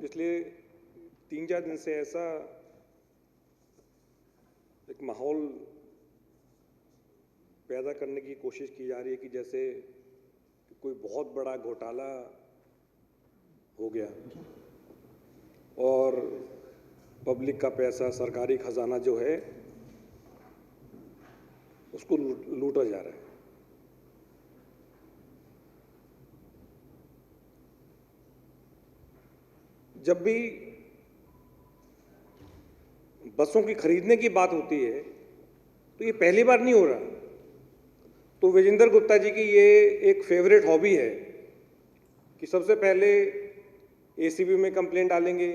पिछले 3-4 दिन से ऐसा एक माहौल पैदा करने की कोशिश की जा रही है कि जैसे कोई बहुत बड़ा घोटाला हो गया और पब्लिक का पैसा, सरकारी खजाना जो है उसको लूटा जा रहा है। जब भी बसों की खरीदने की बात होती है तो ये पहली बार नहीं हो रहा। तो विजेंद्र गुप्ता जी की ये एक फेवरेट हॉबी है कि सबसे पहले एसीबी में कंप्लेंट डालेंगे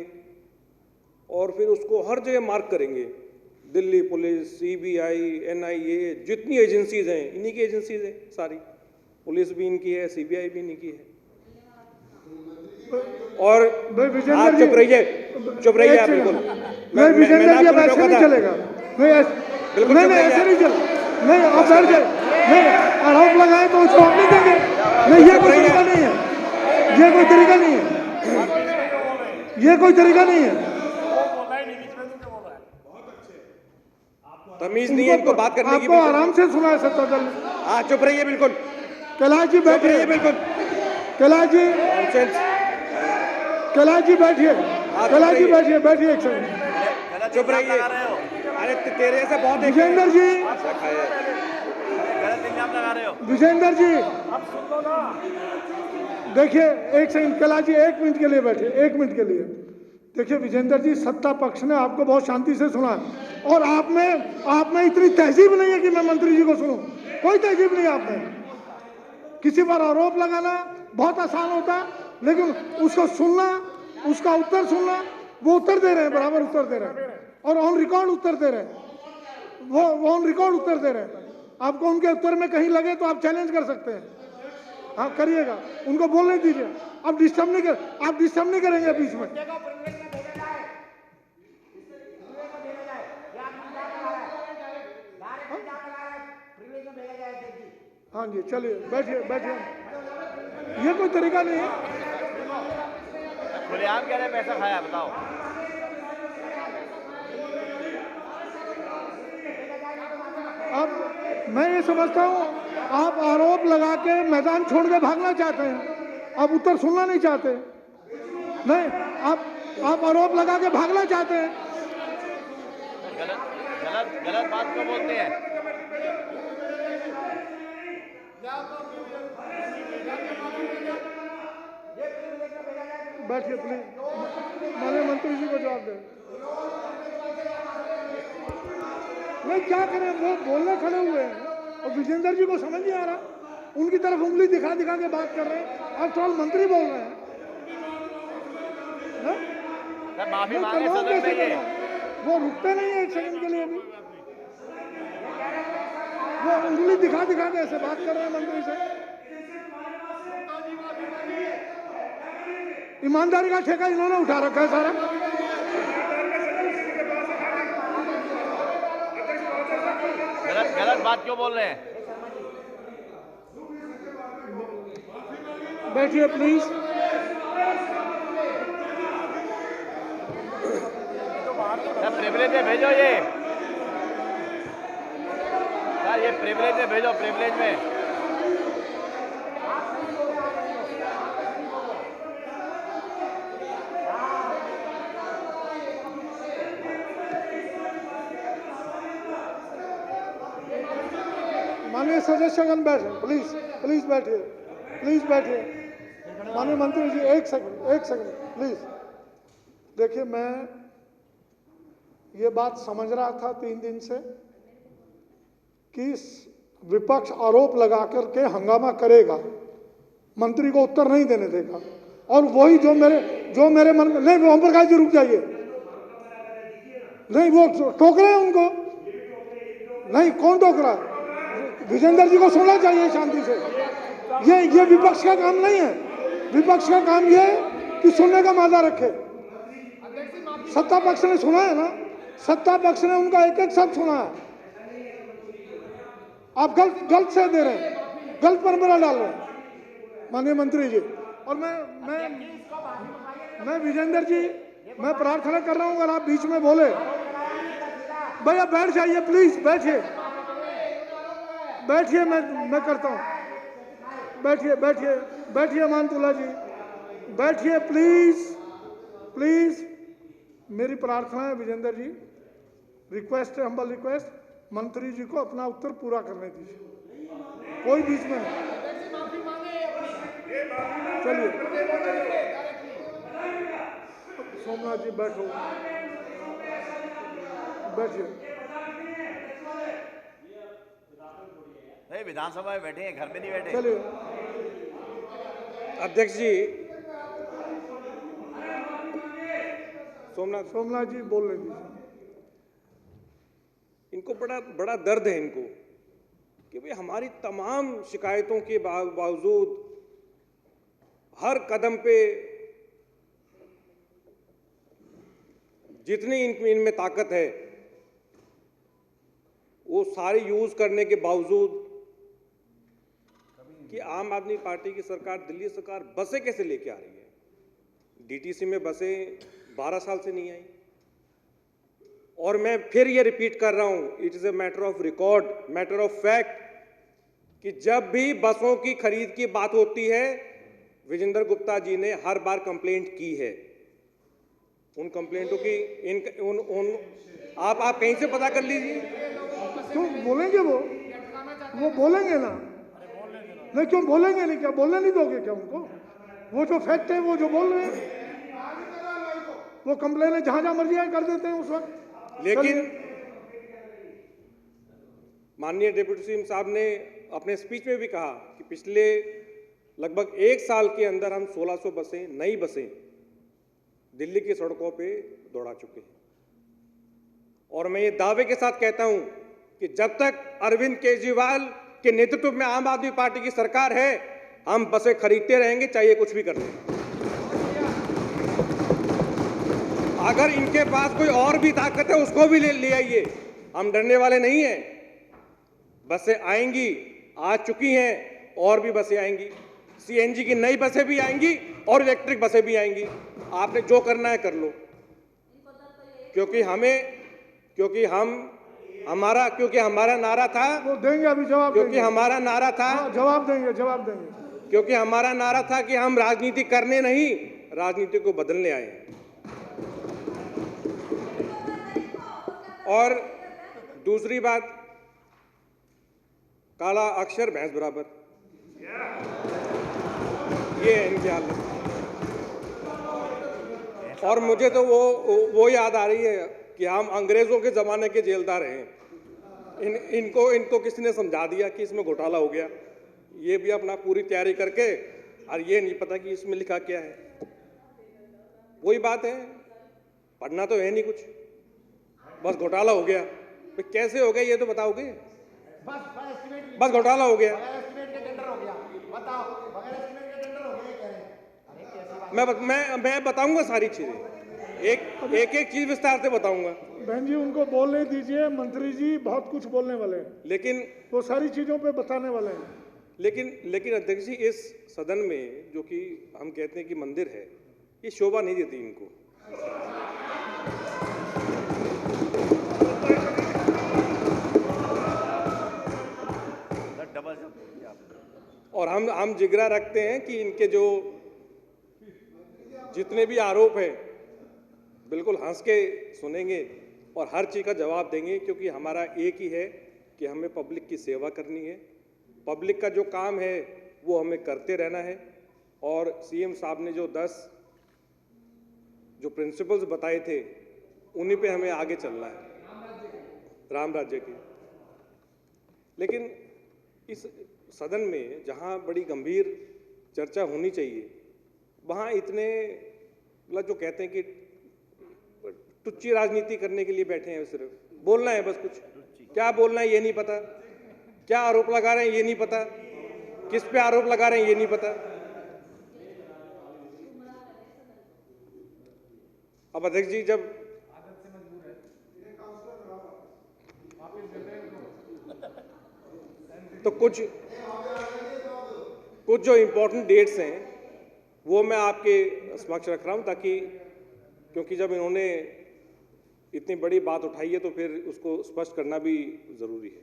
और फिर उसको हर जगह मार्क करेंगे। दिल्ली पुलिस, सीबीआई, एनआईए, जितनी एजेंसीज हैं इन्हीं की एजेंसीज हैं सारी। पुलिस भी इनकी है, सीबीआई भी इन्हीं की है। और आप चुप रहिए आप बिल्कुल। नहीं विजेंद्र जी अब ऐसे नहीं चलेगा। नहीं ऐसे नहीं चल। नहीं आप बैठ जाए। नहीं आरोप लगाए तो उसको हम नहीं देंगे। नहीं ये कोई तरीका नहीं है। ये कोई तरीका नहीं है। ये कोई तरीका नहीं है। तमीज नहीं है इनको बात करने की। आपको आराम से सुना है सत्ता दल। हाँ चुप रहिए बिल्कुल। कैलाश जी बैठिए बिल्कुल। कैलाश जी बैठिए। कैलाश जी बैठिए बैठिए एक सेकंड। चुप रहिए। अरे तेरे से बहुत विजेंद्र जी विजेंद्र जी देखिए एक सेकंड। कैलाश जी 1 मिनट के लिए बैठिए। 1 मिनट के लिए देखिए विजेंद्र जी, सत्ता पक्ष ने आपको बहुत शांति से सुना और आप में इतनी तहजीब नहीं है कि मैं मंत्री जी को सुनूं। कोई तहजीब नहीं आप में। किसी पर आरोप लगाना बहुत आसान होता है, लेकिन उसको सुनना, उसका उत्तर सुनना, वो उत्तर दे रहे हैं, बराबर उत्तर दे रहे हैं और ऑन रिकॉर्ड उत्तर दे रहे हैं। वो ऑन रिकॉर्ड उत्तर दे रहे हैं। आपको उनके उत्तर में कहीं लगे तो आप चैलेंज कर सकते हैं। हाँ करिएगा, उनको बोलने दीजिए। आप डिस्टर्ब नहीं करेंगे बीच में। हाँ जी चलिए बैठिए बैठिए। ये कोई तरीका नहीं है। खुलेआम कह रहे पैसा खाया, बताओ। अब मैं ये समझता हूँ आप आरोप लगा के मैदान छोड़ के भागना चाहते हैं, आप उत्तर सुनना नहीं चाहते। नहीं आप आरोप लगा के भागना चाहते हैं। गलत बात क्यों बोलते हैं? बैठिए प्लीज। माननीय मंत्री जी को जवाब दें। नहीं क्या करें, वो बोलने खड़े हुए हैं और विजेंद्र जी को समझ नहीं आ रहा। उनकी तरफ उंगली दिखा के बात कर रहे हैं। आप केवल मंत्री बोल रहे हैं। माफी मांगे सदन में ये। वो रुकते नहीं है 1 सेकंड के लिए भी। वो उंगली दिखा के ऐसे बात कर रहे हैं मंत्री से। ईमानदारी का ठेका इन्होंने उठा रखा है सारा। गलत बात क्यों बोल रहे हैं? बैठिए प्लीज। प्रिविलेज में भेजो ये सर, ये प्रिविलेज में भेजो, प्रिविलेज में। माननीय सदस्यगण बैठे प्लीज बैठिए। माननीय मंत्री जी 1 सेकंड प्लीज। देखिए मैं ये बात समझ रहा था 3 दिन से कि विपक्ष आरोप लगा करके हंगामा करेगा, मंत्री को उत्तर नहीं देने देगा और वही जो मेरे मन में। नहीं ओम प्रकाश जी रुक जाइए। नहीं वो टोक रहे हैं उनको। नहीं कौन टोक रहा है? विजेंद्र जी को सुनना चाहिए शांति से। ये विपक्ष का काम नहीं है। विपक्ष का काम ये कि सुनने का मादा रखे। सत्ता पक्ष ने सुना है ना, सत्ता पक्ष ने उनका एक शब्द सुना है। आप गलत से दे रहे हैं, गलत परंपरा डाल रहे हैं माननीय मंत्री जी। और मैं मैं विजेंद्र जी, मैं प्रार्थना कर रहा हूं, अगर आप बीच में बोले, भैया बैठ जाइए प्लीज, बैठिए बैठिए, मैं करता हूं, बैठिए बैठिए बैठिए मानतुल्ला जी, बैठिए प्लीज प्लीज। मेरी प्रार्थना है विजेंद्र जी, रिक्वेस्ट है, हम्बल रिक्वेस्ट, मंत्री जी को अपना उत्तर पूरा करने दीजिए, कोई बीच में नहीं। चलिए सोमनाथ जी बैठो, बैठिए। नहीं, विधानसभा में बैठे हैं, घर में नहीं बैठे। चलिए अध्यक्ष जी, सोमनाथ जी बोलने दीजिए। इनको बड़ा बड़ा दर्द है इनको कि भाई हमारी तमाम शिकायतों के बावजूद हर कदम पे जितनी इनमें ताकत है वो सारी यूज करने के बावजूद कि आम आदमी पार्टी की सरकार, दिल्ली सरकार बसें कैसे लेके आ रही है। डीटीसी में बसें 12 साल से नहीं आई। और मैं फिर ये रिपीट कर रहा हूं, it is a matter of record, matter of fact, कि जब भी बसों की खरीद की बात होती है विजेंद्र गुप्ता जी ने हर बार कंप्लेंट की है। उन कंप्लेंटों की आप कहीं से पता कर लीजिए। क्यों बोलेंगे वो बोलेंगे ना, नहीं क्यों बोलेंगे नहीं, क्या बोलने नहीं दोगे क्या उनको? वो जो फैक्ट है, वो जो बोल रहे हैं, वो कंप्लेन जहां मर्जी कर देते हैं उस वक्त। लेकिन माननीय डिप्टी सीएम साहब ने अपने स्पीच में भी कहा कि पिछले लगभग 1 साल के अंदर हम 1600 बसें, नई बसें दिल्ली की सड़कों पे दौड़ा चुके हैं। और मैं ये दावे के साथ कहता हूं कि जब तक अरविंद केजरीवाल के नेतृत्व में आम आदमी पार्टी की सरकार है, हम बसें खरीदते रहेंगे, चाहे कुछ भी कर लें। अगर इनके पास कोई और भी ताकत है उसको भी ले आइए, हम डरने वाले नहीं हैं। बसें आएंगी, आ चुकी हैं, और भी बसें आएंगी। सीएनजी की नई बसें भी आएंगी और इलेक्ट्रिक बसें भी आएंगी। आपने जो करना है कर लो, क्योंकि हमारा नारा था, वो देंगे अभी जवाब, क्योंकि हमारा नारा था, जवाब देंगे क्योंकि हमारा नारा था कि हम राजनीति करने नहीं, राजनीति को बदलने आए हैं। और दूसरी बात, काला अक्षर भैंस बराबर, ये है इनकी हालत। और मुझे तो वो याद आ रही है कि हम अंग्रेजों के जमाने के जेलदार हैं। इनको किसी ने समझा दिया कि इसमें घोटाला हो गया, ये भी अपना पूरी तैयारी करके, और ये नहीं पता कि इसमें लिखा क्या है। वही बात है, पढ़ना तो है नहीं कुछ, बस घोटाला हो गया। तो कैसे हो गया ये तो बताओगे? बस घोटाला हो गया। मैं बताऊंगा सारी चीजें, एक चीज विस्तार से बताऊंगा। बहन जी उनको बोलने दीजिए, मंत्री जी बहुत कुछ बोलने वाले हैं, लेकिन वो सारी चीजों पे बताने वाले हैं। लेकिन अध्यक्ष जी, इस सदन में जो कि हम कहते हैं कि मंदिर है, ये शोभा नहीं देती इनको। और हम जिगरा रखते हैं कि इनके जो जितने भी आरोप हैं बिल्कुल हंस के सुनेंगे और हर चीज़ का जवाब देंगे, क्योंकि हमारा एक ही है कि हमें पब्लिक की सेवा करनी है। पब्लिक का जो काम है वो हमें करते रहना है। और सीएम साहब ने जो 10 जो प्रिंसिपल्स बताए थे, उन्हीं पे हमें आगे चलना है, राम राज्य की। लेकिन इस सदन में जहां बड़ी गंभीर चर्चा होनी चाहिए, वहां इतने मतलब जो कहते हैं कि टुच्ची राजनीति करने के लिए बैठे हैं। सिर्फ बोलना है, बस कुछ क्या बोलना है ये नहीं पता, क्या आरोप लगा रहे हैं ये नहीं पता, किस पे आरोप लगा रहे हैं ये नहीं पता। अब अध्यक्ष जी, जब तो कुछ जो इंपॉर्टेंट डेट्स हैं वो मैं आपके समक्ष रख रहा हूं ताकि, क्योंकि जब इन्होंने इतनी बड़ी बात उठाई है तो फिर उसको स्पष्ट करना भी जरूरी है।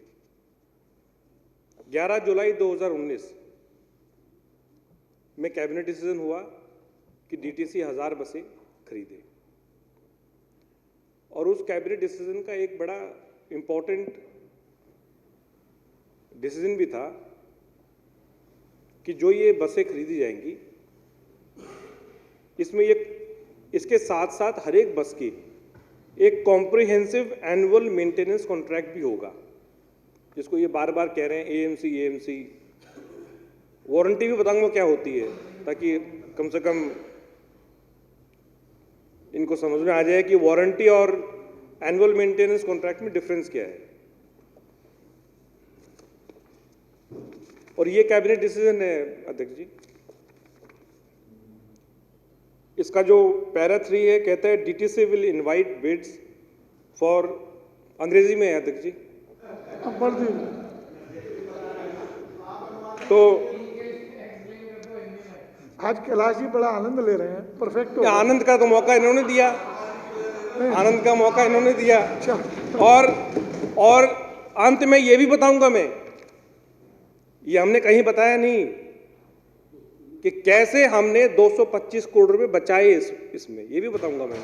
11 जुलाई 2019 में कैबिनेट डिसीजन हुआ कि डीटीसी 1000 बसें खरीदे, और उस कैबिनेट डिसीजन का एक बड़ा इंपॉर्टेंट डिसीजन भी था कि जो ये बसें खरीदी जाएंगी इसमें इसके साथ साथ हर एक बस की एक कॉम्प्रिहेंसिव एनुअल मेंटेनेंस कॉन्ट्रैक्ट भी होगा, जिसको ये बार बार कह रहे हैं एएमसी। वारंटी भी बताऊंगा क्या होती है, ताकि कम से कम इनको समझ में आ जाए कि वारंटी और एनुअल मेंटेनेंस कॉन्ट्रैक्ट में डिफरेंस क्या है। और ये कैबिनेट डिसीजन है अध्यक्ष जी, इसका जो पैरा 3 है, कहता है DTC will invite bids for, अंग्रेजी में है अध्यक्ष जी, अब पढ़ दीजिए। तो आज कैलाश जी बड़ा आनंद ले रहे हैं, परफेक्ट। आनंद का तो मौका इन्होंने दिया, आनंद का मौका इन्होंने दिया। और अंत में ये भी बताऊंगा मैं, ये हमने कहीं बताया नहीं कि कैसे हमने 225 करोड़ रुपए बचाए इसमें, ये भी बताऊंगा मैं।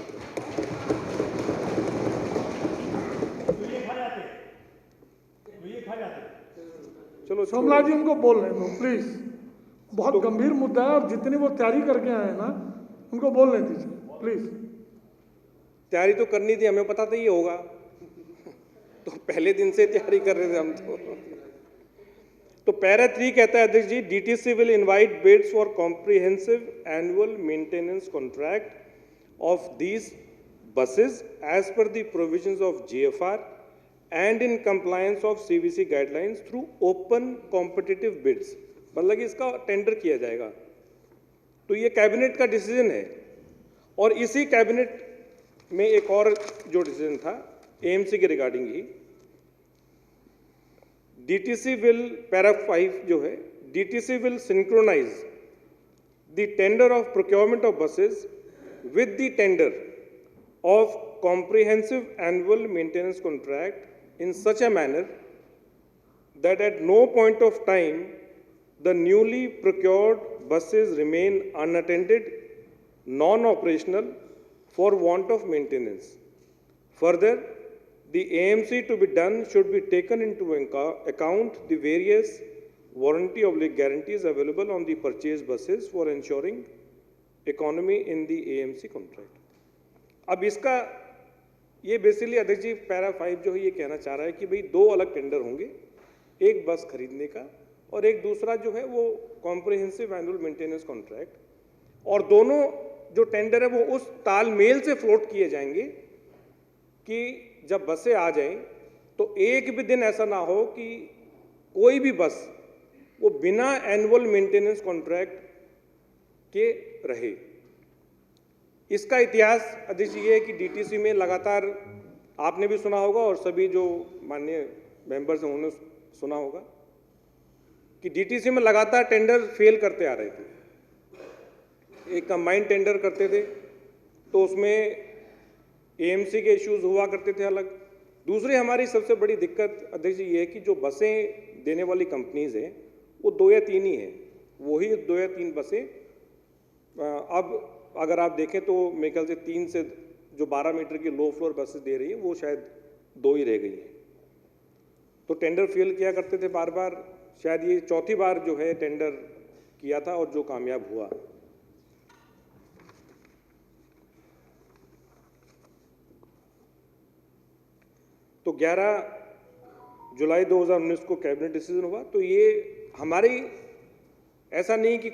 चलो सोमनाथ जी उनको बोल रहे हैं प्लीज, बहुत गंभीर मुद्दा है और जितनी वो तैयारी करके आए हैं ना उनको बोलने दीजिए प्लीज। तैयारी तो करनी थी, हमें पता था ये होगा, तो पहले दिन से तैयारी कर रहे थे हम तो पैरा 3 कहता है अध्यक्ष जी, DTC will invite bids for comprehensive annual maintenance contract of these buses as per the provisions of GFR and in compliance of CVC guidelines through open competitive bids। मतलब कि इसका टेंडर किया जाएगा। तो ये कैबिनेट का डिसीजन है, और इसी कैबिनेट में एक और जो डिसीजन था एएमसी के रिगार्डिंग ही, डीटीसी विल, पैरा 5 जो है, DTC will synchronize the tender of procurement of buses with the tender of comprehensive annual maintenance contract in such a manner that at no point of time the newly procured buses remain unattended, non-operational for want of maintenance. Further, the AMC to be done should be taken into account the various warranty obligation guarantees available on the purchased buses for ensuring economy in the AMC contract। अब इसका ये basically अध्यक्ष जी para 5 जो है ये कहना चाह रहा है कि भाई 2 अलग टेंडर होंगे, एक बस खरीदने का और एक दूसरा जो है वो कॉम्प्रिहेंसिव एनुअल मेंटेनेंस कॉन्ट्रैक्ट, और दोनों जो टेंडर है वो उस तालमेल से फ्लोट किए जाएंगे कि जब बसें आ जाएं तो एक भी दिन ऐसा ना हो कि कोई भी बस वो बिना एनुअल मेंटेनेंस कॉन्ट्रैक्ट के रहे। इसका इतिहास अध्यक्ष ये है कि डीटीसी में लगातार, आपने भी सुना होगा और सभी जो माननीय मेंबर्स हैं उन्होंने सुना होगा कि डीटीसी में लगातार टेंडर फेल करते आ रहे थे। एक कंबाइंड टेंडर करते थे तो उसमें एएमसी के इश्यूज हुआ करते थे अलग। दूसरी हमारी सबसे बड़ी दिक्कत अध्यक्ष जी ये है कि जो बसें देने वाली कंपनीज हैं वो 2 या 3 ही हैं, वही 2 या 3 बसें अब अगर आप देखें तो मेरे ख्याल से 3 से जो 12 मीटर की लो फ्लोर बसेस दे रही है वो शायद 2 ही रह गई हैं। तो टेंडर फेल किया करते थे बार बार, शायद ये 4थी बार जो है टेंडर किया था और जो कामयाब हुआ। तो 11 जुलाई 2019 को कैबिनेट डिसीजन हुआ। तो ये हमारी ऐसा नहीं कि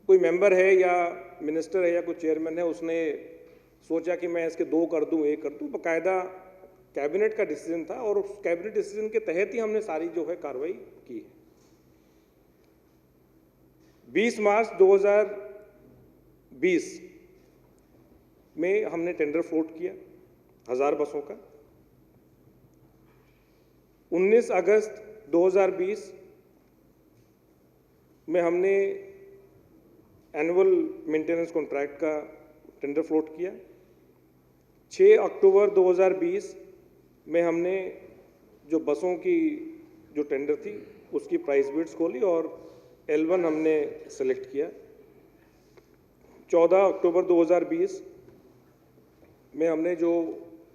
कोई मेंबर है या मिनिस्टर है या कोई चेयरमैन है उसने सोचा कि मैं इसके 2 कर दूं 1 कर दूं, बाकायदा कैबिनेट का डिसीजन था और उस कैबिनेट डिसीजन के तहत ही हमने सारी जो है कार्रवाई की है। 20 मार्च 2020 में हमने टेंडर फ्लोट किया 1000 बसों का। 19 अगस्त 2020 में हमने एनुअल मेंटेनेंस कॉन्ट्रैक्ट का टेंडर फ्लोट किया। 6 अक्टूबर 2020 में हमने जो बसों की जो टेंडर थी उसकी प्राइस बिड्स खोली और L1 हमने सेलेक्ट किया। 14 अक्टूबर 2020 में हमने जो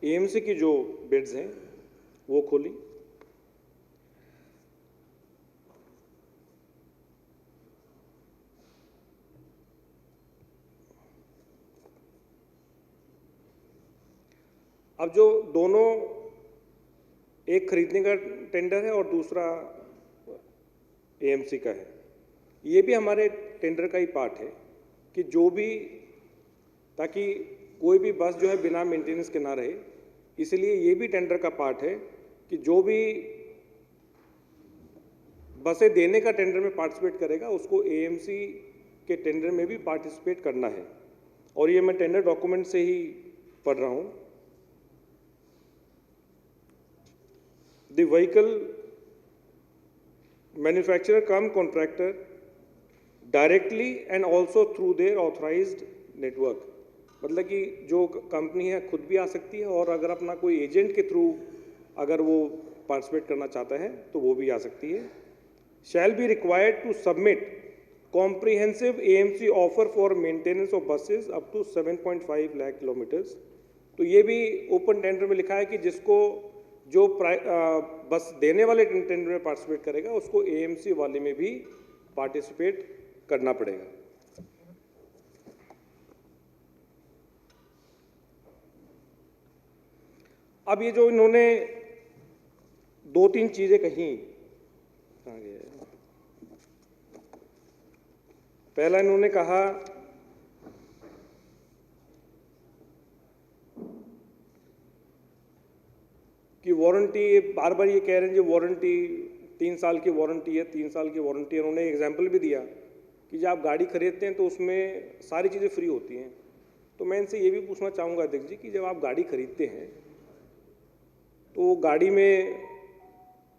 AMC की जो बिड्स हैं वो खोली। अब जो दोनों, एक खरीदने का टेंडर है और दूसरा AMC का है, ये भी हमारे टेंडर का ही पार्ट है कि जो भी, ताकि कोई भी बस जो है बिना मेंटेनेंस के ना रहे, इसलिए ये भी टेंडर का पार्ट है कि जो भी बसें देने का टेंडर में पार्टिसिपेट करेगा उसको AMC के टेंडर में भी पार्टिसिपेट करना है। और ये मैं टेंडर डॉक्यूमेंट से ही पढ़ रहा हूँ। The vehicle manufacturer cum contractor directly and also through their authorized network, मतलब कि जो कंपनी है खुद भी आ सकती है और अगर अपना कोई एजेंट के थ्रू अगर वो पार्टिसिपेट करना चाहता है तो वो भी आ सकती है। Shall be required to submit comprehensive AMC offer for maintenance of buses up to 7.5 lakh kilometers। तो ये भी ओपन टेंडर में लिखा है कि जिसको जो बस देने वाले टेंडर में पार्टिसिपेट करेगा उसको AMC वाले में भी पार्टिसिपेट करना पड़ेगा। अब ये जो इन्होंने 2-3 चीजें कही, पहला इन्होंने कहा कि वारंटी, बार बार ये कह रहे हैं जी वारंटी 3 साल की वारंटी है, 3 साल की वारंटी है। उन्होंने एग्जाम्पल भी दिया कि जब आप गाड़ी खरीदते हैं तो उसमें सारी चीज़ें फ्री होती हैं। तो मैं इनसे ये भी पूछना चाहूँगा अध्यक्ष जी कि जब आप गाड़ी खरीदते हैं तो गाड़ी में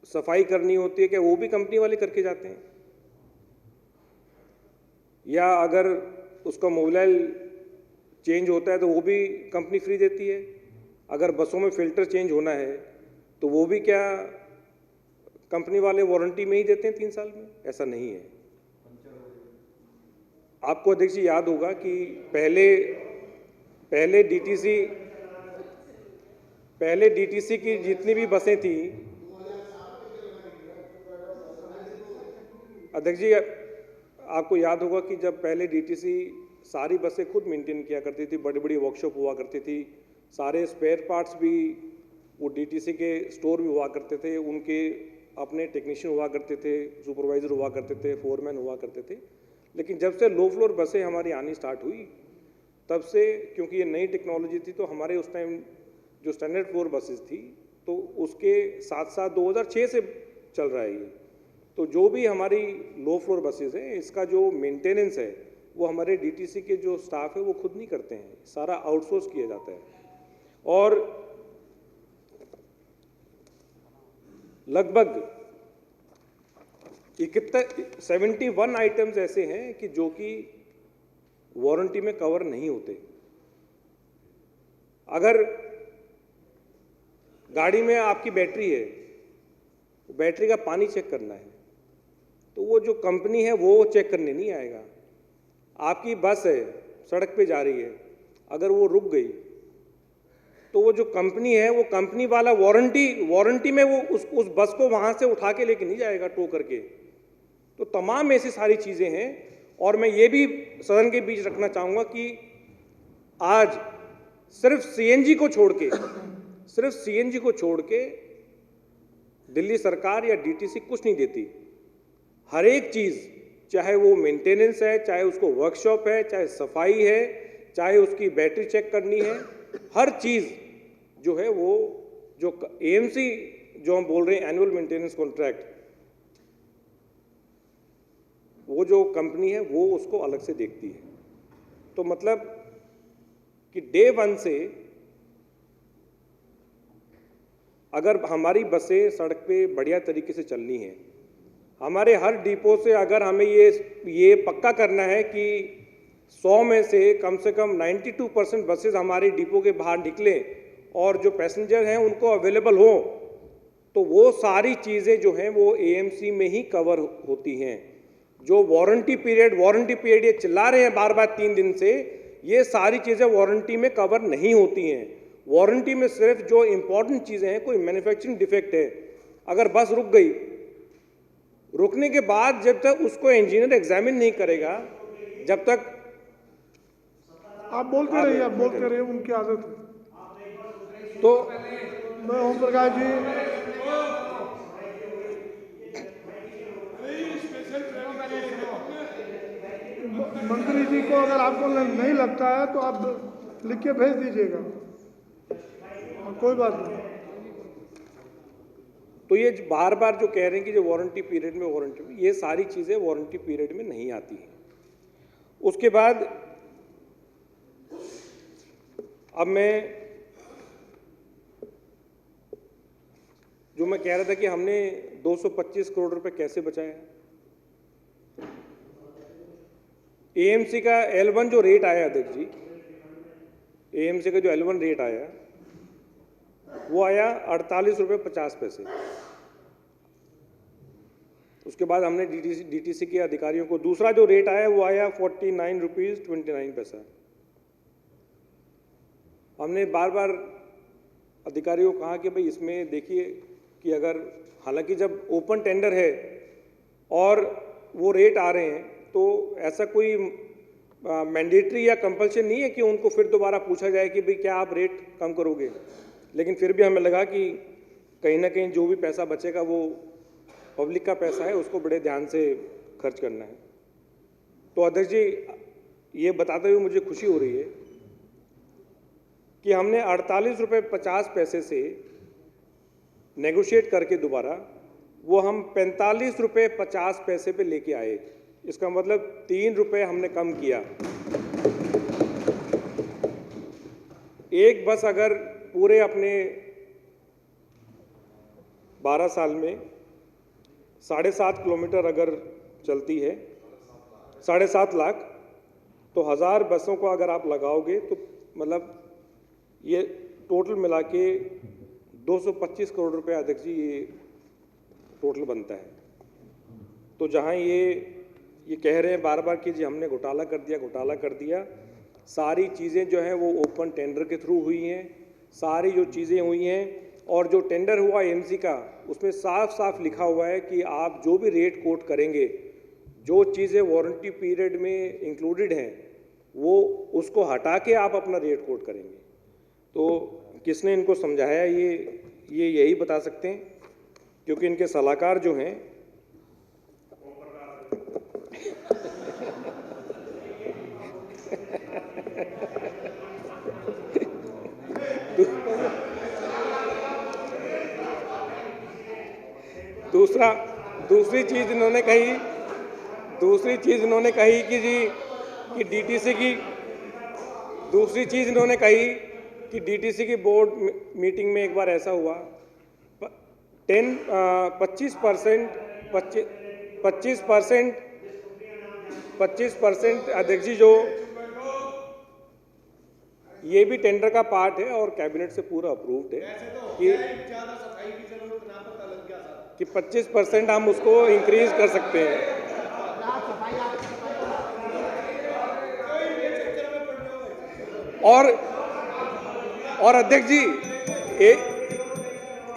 सफाई करनी होती है, क्या वो भी कंपनी वाले करके जाते हैं? या अगर उसका मोबाइल चेंज होता है तो वो भी कंपनी फ्री देती है? अगर बसों में फ़िल्टर चेंज होना है तो वो भी क्या कंपनी वाले वारंटी में ही देते हैं 3 साल में? ऐसा नहीं है। आपको अध्यक्ष जी याद होगा कि पहले डीटीसी की जितनी भी बसें थी, अध्यक्ष जी आपको याद होगा कि जब पहले डीटीसी सारी बसें खुद मेंटेन किया करती थी, बड़ी बड़ी वर्कशॉप हुआ करती थी, सारे स्पेयर पार्ट्स भी वो डीटीसी के स्टोर भी हुआ करते थे, उनके अपने टेक्नीशियन हुआ करते थे, सुपरवाइज़र हुआ करते थे, फोरमैन हुआ करते थे। लेकिन जब से लो फ्लोर बसें हमारी आनी स्टार्ट हुई तब से, क्योंकि ये नई टेक्नोलॉजी थी, तो हमारे उस टाइम जो स्टैंडर्ड फ्लोर बसेस थी तो उसके साथ साथ 2006 से चल रहा है ये। तो जो भी हमारी लो फ्लोर बसेस हैं, इसका जो मेंटेनेंस है वो हमारे डीटीसी के जो स्टाफ है वो खुद नहीं करते हैं, सारा आउटसोर्स किया जाता है। और लगभग 71 आइटम्स ऐसे हैं कि जो कि वारंटी में कवर नहीं होते। अगर गाड़ी में आपकी बैटरी है, बैटरी का पानी चेक करना है तो वो जो कंपनी है वो चेक करने नहीं आएगा। आपकी बस है, सड़क पे जा रही है, अगर वो रुक गई तो वो जो कंपनी है वो कंपनी वाला वारंटी में वो उस बस को वहाँ से उठा के लेके नहीं जाएगा टो करके। तो तमाम ऐसी सारी चीज़ें हैं। और मैं ये भी सदन के बीच रखना चाहूँगा कि आज सिर्फ सीएनजी को छोड़ के दिल्ली सरकार या डीटीसी कुछ नहीं देती। हर एक चीज़, चाहे वो मेंटेनेंस है, चाहे उसको वर्कशॉप है, चाहे सफाई है, चाहे उसकी बैटरी चेक करनी है, हर चीज़ जो है वो जो AMC जो हम बोल रहे हैं एनुअल मेंटेनेंस कॉन्ट्रैक्ट, वो जो कंपनी है वो उसको अलग से देखती है। तो मतलब कि डे 1 से अगर हमारी बसें सड़क पे बढ़िया तरीके से चलनी है, हमारे हर डिपो से अगर हमें ये पक्का करना है कि 100 में से कम 92% बसेस हमारे डिपो के बाहर निकलें और जो पैसेंजर हैं उनको अवेलेबल हो, तो वो सारी चीज़ें जो हैं वो एएमसी में ही कवर होती हैं। जो वारंटी पीरियड ये चिल्ला रहे हैं बार बार 3 दिन से, ये सारी चीज़ें वारंटी में कवर नहीं होती हैं। वारंटी में सिर्फ जो इम्पोर्टेंट चीज़ें हैं, कोई मैन्युफैक्चरिंग डिफेक्ट है, अगर बस रुक गई, रुकने के बाद जब तक उसको इंजीनियर एग्जामिन नहीं करेगा, जब तक आप बोलते रहिए, उनकी आदत है। तो मैं ओम प्रकाश जी, मंत्री जी को अगर आपको नहीं लगता है तो आप लिख के भेज दीजिएगा, कोई बात नहीं। तो ये बार बार जो कह रहे हैं कि जो वारंटी पीरियड में ये सारी चीज़ें वारंटी पीरियड में नहीं आती हैं। उसके बाद अब मैं कह रहा था कि हमने 225 करोड़ रुपए कैसे बचाया। एएमसी का L1 जो रेट आया अध्यक्ष जी, एएमसी का जो L1 रेट आया वो आया 48 रुपये 50 पैसे। उसके बाद हमने डीटीसी के अधिकारियों को दूसरा जो रेट आया वो आया 49 रुपीज़ 29 पैसा। हमने बार बार अधिकारियों को कहा कि भाई इसमें देखिए कि अगर, हालांकि जब ओपन टेंडर है और वो रेट आ रहे हैं तो ऐसा कोई मैंडेटरी या कंपल्शन नहीं है कि उनको फिर दोबारा पूछा जाए कि भाई क्या आप रेट कम करोगे। लेकिन फिर भी हमें लगा कि कहीं ना कहीं जो भी पैसा बचेगा वो पब्लिक का पैसा है, उसको बड़े ध्यान से खर्च करना है। तो अध्यक्ष जी, ये बताते हुए मुझे खुशी हो रही है कि हमने 48 रुपये 50 पैसे से नेगोशिएट करके दोबारा वो हम 45 रुपये 50 पैसे पे लेके आए। इसका मतलब 3 रुपये हमने कम किया। एक बस अगर पूरे अपने 12 साल में 7.5 किलोमीटर अगर चलती है, 7.5 लाख, तो 1000 बसों को अगर आप लगाओगे तो मतलब ये टोटल मिला के 225 करोड़ रुपए अध्यक्ष जी ये टोटल बनता है। तो जहाँ ये कह रहे हैं बार बार कि जी हमने घोटाला कर दिया, सारी चीज़ें जो हैं वो ओपन टेंडर के थ्रू हुई हैं। सारी जो चीज़ें हुई हैं और जो टेंडर हुआ एएमसी का, उसमें साफ साफ लिखा हुआ है कि आप जो भी रेट कोट करेंगे, जो चीज़ें वारंटी पीरियड में इंक्लूडेड हैं, वो उसको हटा के आप अपना रेट कोट करेंगे। तो किसने इनको समझाया ये यही बता सकते हैं, क्योंकि इनके सलाहकार जो हैं दूसरी चीज़ इन्होंने कही कि जी कि डीटीसी की दूसरी चीज़ इन्होंने कही कि डीटीसी की बोर्ड मीटिंग में एक बार ऐसा हुआ 25% अध्यक्ष जी, जो ये भी टेंडर का पार्ट है और कैबिनेट से पूरा अप्रूव्ड है कि 25% हम उसको इंक्रीज कर सकते हैं। और अध्यक्ष जी,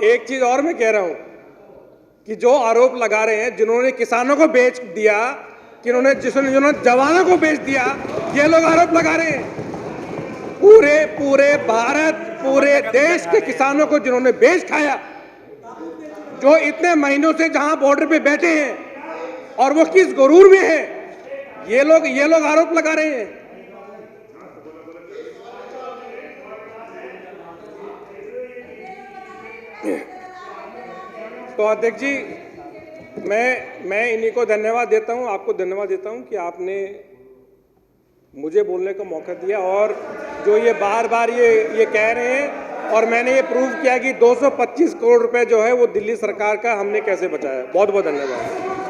एक चीज और मैं कह रहा हूं कि जो आरोप लगा रहे हैं, जिन्होंने किसानों को बेच दिया, जिन्होंने जवानों को बेच दिया, ये लोग आरोप लगा रहे हैं। पूरे भारत, पूरे देश के किसानों को जिन्होंने बेच खाया, जो इतने महीनों से जहां बॉर्डर पे बैठे हैं और वो किस गुरूर में है, ये लोग आरोप लगा रहे हैं। तो अध्यक्ष जी, मैं इन्हीं को धन्यवाद देता हूं, आपको धन्यवाद देता हूं कि आपने मुझे बोलने का मौका दिया, और जो ये बार बार ये कह रहे हैं, और मैंने ये प्रूव किया कि 225 करोड़ रुपए जो है वो दिल्ली सरकार का हमने कैसे बचाया। बहुत बहुत धन्यवाद।